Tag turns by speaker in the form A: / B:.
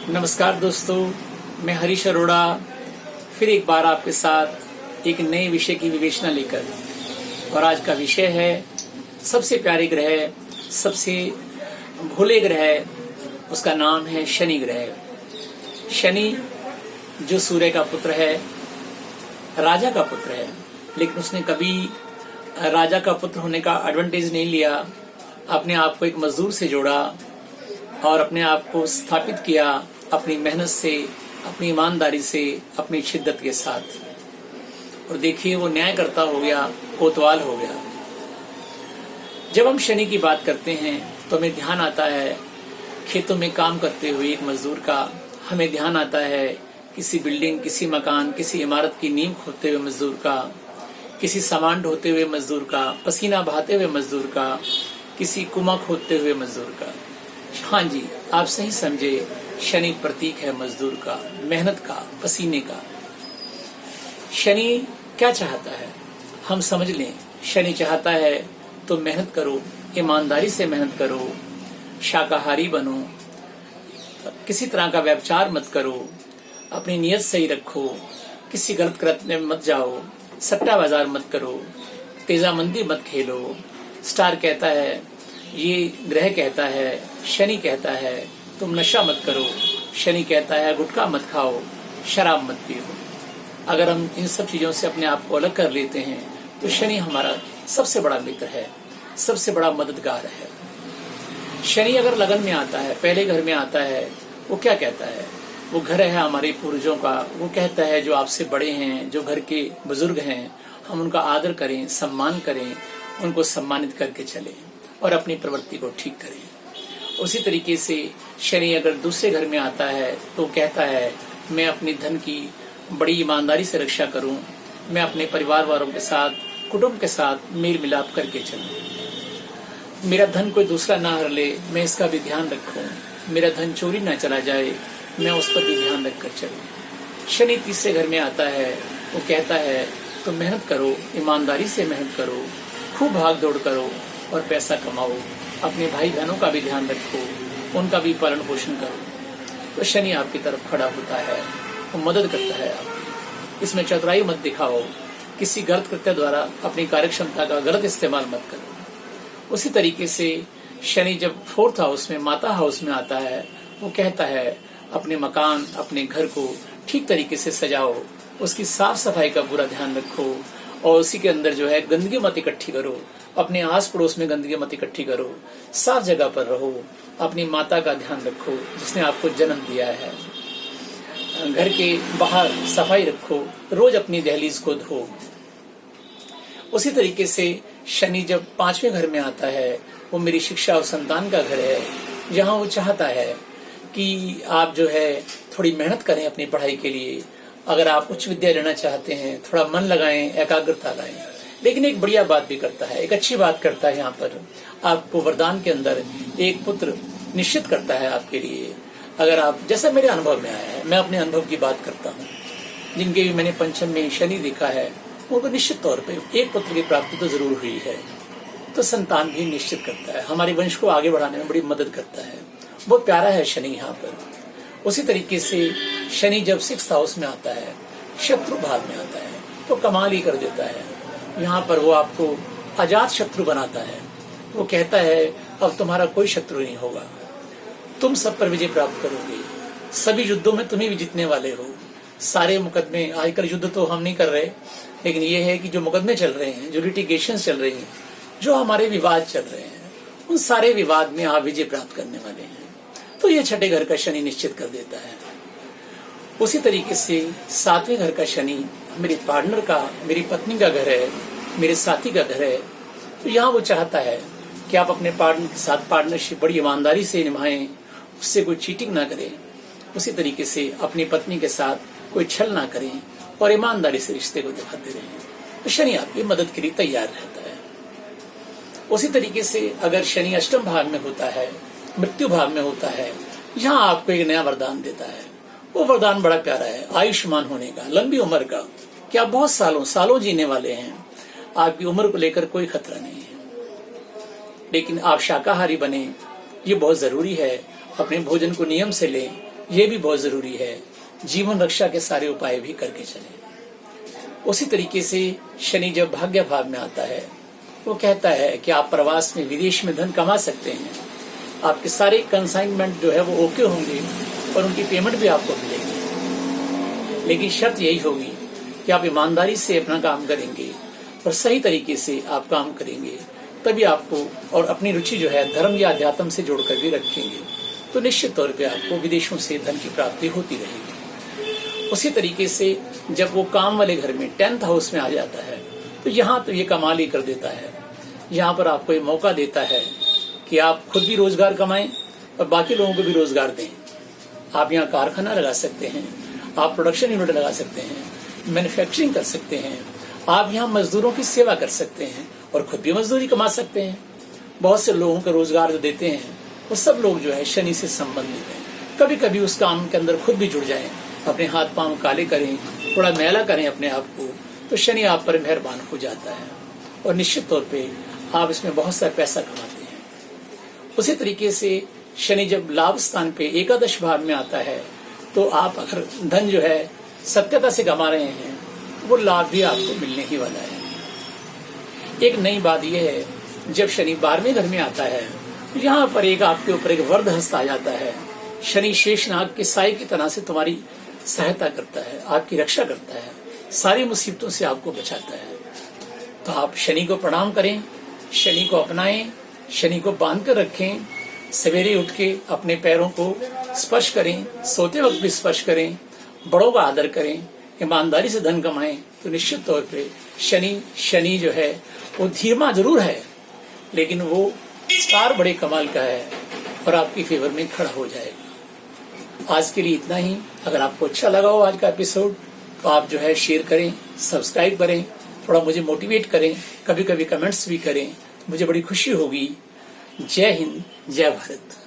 A: नमस्कार दोस्तों, मैं हरीश अरोड़ा फिर एक बार आपके साथ एक नए विषय की विवेचना लेकर। और आज का विषय है सबसे प्यारे ग्रह, सबसे भोले ग्रह, उसका नाम है शनि ग्रह। शनि जो सूर्य का पुत्र है, राजा का पुत्र है, लेकिन उसने कभी राजा का पुत्र होने का एडवांटेज नहीं लिया। अपने आप को एक मजदूर से जोड़ा और अपने आप को स्थापित किया अपनी मेहनत से, अपनी ईमानदारी से, अपनी शिद्दत के साथ। और देखिए वो न्यायकर्ता हो गया, कोतवाल हो गया। जब हम शनि की बात करते हैं तो हमें ध्यान आता है खेतों में काम करते हुए एक मजदूर का, हमें ध्यान आता है किसी बिल्डिंग, किसी मकान, किसी इमारत की नींव खोदते हुए मजदूर का, किसी सामान ढोते हुए मजदूर का, पसीना बहाते हुए मजदूर का, किसी कुआं खोदते हुए मजदूर का। हाँ जी, आप सही समझे, शनि प्रतीक है मजदूर का, मेहनत का, पसीने का। शनि क्या चाहता है हम समझ लें। शनि चाहता है तो मेहनत करो, ईमानदारी से मेहनत करो, शाकाहारी बनो, किसी तरह का व्यभिचार मत करो, अपनी नियत सही रखो, किसी गलत कृत्य में मत जाओ, सट्टा बाजार मत करो, तेजामंदी मत खेलो। स्टार कहता है, ये ग्रह कहता है, शनि कहता है तुम नशा मत करो, शनि कहता है गुटखा मत खाओ, शराब मत पियो। अगर हम इन सब चीजों से अपने आप को अलग कर लेते हैं तो शनि हमारा सबसे बड़ा मित्र है, सबसे बड़ा मददगार है। शनि अगर लगन में आता है, पहले घर में आता है, वो क्या कहता है? वो घर है हमारे पूर्वजों का। वो कहता है जो आपसे बड़े हैं, जो घर के बुजुर्ग हैं, हम उनका आदर करें, सम्मान करें, उनको सम्मानित करके चलें और अपनी प्रवृत्ति को ठीक करें। उसी तरीके से शनि अगर दूसरे घर में आता है तो कहता है मैं अपने धन की बड़ी ईमानदारी से रक्षा करूं, मैं अपने परिवार वालों के साथ, कुटुंब के साथ मेल मिलाप करके चलूं, मेरा धन कोई दूसरा ना हर ले, मैं इसका भी ध्यान रखूं, मेरा धन चोरी ना चला जाए, मैं उस पर भी ध्यान रखकर चलूं। शनि तीसरे घर में आता है, वो कहता है तो मेहनत करो, ईमानदारी से मेहनत करो, खूब भाग दौड़ करो और पैसा कमाओ, अपने भाई बहनों का भी ध्यान रखो, उनका भी पालन पोषण करो। तो शनि आपकी तरफ खड़ा होता है, वो मदद करता है आपकी। इसमें चतुराई मत दिखाओ, किसी गलत कृत्य द्वारा अपनी कार्यक्षमता का गलत इस्तेमाल मत करो। उसी तरीके से शनि जब फोर्थ हाउस में, माता हाउस में आता है, वो कहता है अपने मकान, अपने घर को ठीक तरीके से सजाओ, उसकी साफ सफाई का पूरा ध्यान रखो और उसी के अंदर जो है गंदगी मत इकट्ठी करो, अपने आस पड़ोस में गंदगी मत इकट्ठी करो, साफ जगह पर रहो, अपनी माता का ध्यान रखो जिसने आपको जन्म दिया है, घर के बाहर सफाई रखो, रोज अपनी दहलीज को धो। उसी तरीके से शनि जब पांचवें घर में आता है, वो मेरी शिक्षा और संतान का घर है, जहाँ वो चाहता है कि आप जो है थोड़ी मेहनत करें अपनी पढ़ाई के लिए। अगर आप उच्च विद्या लेना चाहते हैं, थोड़ा मन लगाएं, एकाग्रता लाएं। लेकिन एक बढ़िया बात भी करता है, एक अच्छी बात करता है। यहाँ पर आपको वरदान के अंदर एक पुत्र निश्चित करता है आपके लिए। अगर आप, जैसा मेरे अनुभव में आया है, मैं अपने अनुभव की बात करता हूँ, जिनके भी मैंने पंचम में शनि देखा है, उनको निश्चित तौर पे एक पुत्र की प्राप्ति तो जरूर हुई है। तो संतान भी निश्चित करता है, हमारे वंश को आगे बढ़ाने में बड़ी मदद करता है। बहुत प्यारा है शनि यहाँ पर। उसी तरीके से शनि जब सिक्स्थ हाउस में आता है, शत्रु भाव में आता है, तो कमाल ही कर देता है। यहाँ पर वो आपको अजात शत्रु बनाता है। वो कहता है अब तुम्हारा कोई शत्रु नहीं होगा, तुम सब पर विजय प्राप्त करोगे, सभी युद्धों में तुम्ही भी जीतने वाले हो। सारे मुकदमे, आजकल युद्ध तो हम नहीं कर रहे, लेकिन ये है कि जो मुकदमे चल रहे हैं, जो लिटिगेशन चल रही हैं, जो हमारे विवाद चल रहे हैं, उन सारे विवाद में आप विजय प्राप्त करने वाले हैं। तो ये छठे घर का शनि निश्चित कर देता है। उसी तरीके से सातवें घर का शनि मेरे पार्टनर का, मेरी पत्नी का घर है, मेरे साथी का घर है। तो यहाँ वो चाहता है कि आप अपने पार्टनर के साथ पार्टनरशिप बड़ी ईमानदारी से निभाएं, उससे कोई चीटिंग ना करें। उसी तरीके से अपनी पत्नी के साथ कोई छल ना करें और ईमानदारी से रिश्ते को दिखाते रहें। तो शनि आपकी मदद के लिए तैयार रहता है। उसी तरीके से अगर शनि अष्टम भाव में होता है, मृत्यु भाव में होता है, यहाँ आपको एक नया वरदान देता है। वो वरदान बड़ा प्यारा है, आयुष्मान होने का, लंबी उम्र का, कि आप बहुत सालों जीने वाले हैं। आपकी उम्र को लेकर कोई खतरा नहीं है, लेकिन आप शाकाहारी बने, ये बहुत जरूरी है। अपने भोजन को नियम से लें, ये भी बहुत जरूरी है। जीवन रक्षा के सारे उपाय भी करके चलें। उसी तरीके से शनि जब भाग्य भाव में आता है, वो कहता है कि आप प्रवास में, विदेश में धन कमा सकते हैं। आपके सारे कंसाइनमेंट जो है वो ओके होंगे और उनकी पेमेंट भी आपको मिलेगी। लेकिन शर्त यही होगी कि आप ईमानदारी से अपना काम करेंगे और सही तरीके से आप काम करेंगे, तभी आपको, और अपनी रुचि जो है धर्म या अध्यात्म से जोड़कर भी रखेंगे, तो निश्चित तौर पे आपको विदेशों से धन की प्राप्ति होती रहेगी। उसी तरीके से जब वो काम वाले घर में 10th हाउस में आ जाता है, तो यहाँ तो ये कमाल ही कर देता है। यहाँ पर आपको ये मौका देता है कि आप खुद भी रोजगार कमाएं और बाकी लोगों को भी रोजगार दें। आप यहाँ कारखाना लगा सकते हैं, आप प्रोडक्शन यूनिट लगा सकते हैं, मैन्युफैक्चरिंग कर सकते हैं, आप यहाँ मजदूरों की सेवा कर सकते हैं और खुद भी मजदूरी कमा सकते हैं। बहुत से लोगों को रोजगार जो देते हैं वो सब लोग जो है शनि से संबंधित हैं। कभी कभी उस काम के अंदर खुद भी जुड़ जाएं, अपने हाथ पांव काले करें, थोड़ा मैला करें अपने आप को, तो शनि आप पर मेहरबान हो जाता है और निश्चित तौर पे आप इसमें बहुत सारा पैसा कमाते हैं। उसी तरीके से शनि जब लाभ स्थान पे एकादश भाव में आता है, तो आप अगर धन जो है सत्यता से कमा रहे हैं, वो लाभ भी आपको मिलने ही वाला है। एक नई बात यह है, जब शनि 12वें घर में आता है, यहाँ पर एक आपके ऊपर एक वरद हस्त आ जाता है। शनि शेषनाग के साए की तरह से तुम्हारी सहायता करता है, आपकी रक्षा करता है, सारी मुसीबतों से आपको बचाता है। तो आप शनि को प्रणाम करें, शनि को अपनाएं, शनि को बांध कर रखें, सवेरे उठ के अपने पैरों को स्पर्श करें, सोते वक्त भी स्पर्श करें, बड़ों का आदर करें, ईमानदारी से धन कमाएं, तो निश्चित तौर पे शनि जो है वो धीमा जरूर है, लेकिन वो स्टार बड़े कमाल का है और आपकी फेवर में खड़ा हो जाएगा। आज के लिए इतना ही। अगर आपको अच्छा लगा हो आज का एपिसोड, तो आप जो है शेयर करें, सब्सक्राइब करें, थोड़ा मुझे मोटिवेट करें, कभी कभी कमेंट्स भी करें, मुझे बड़ी खुशी होगी। जय हिंद, जय भारत।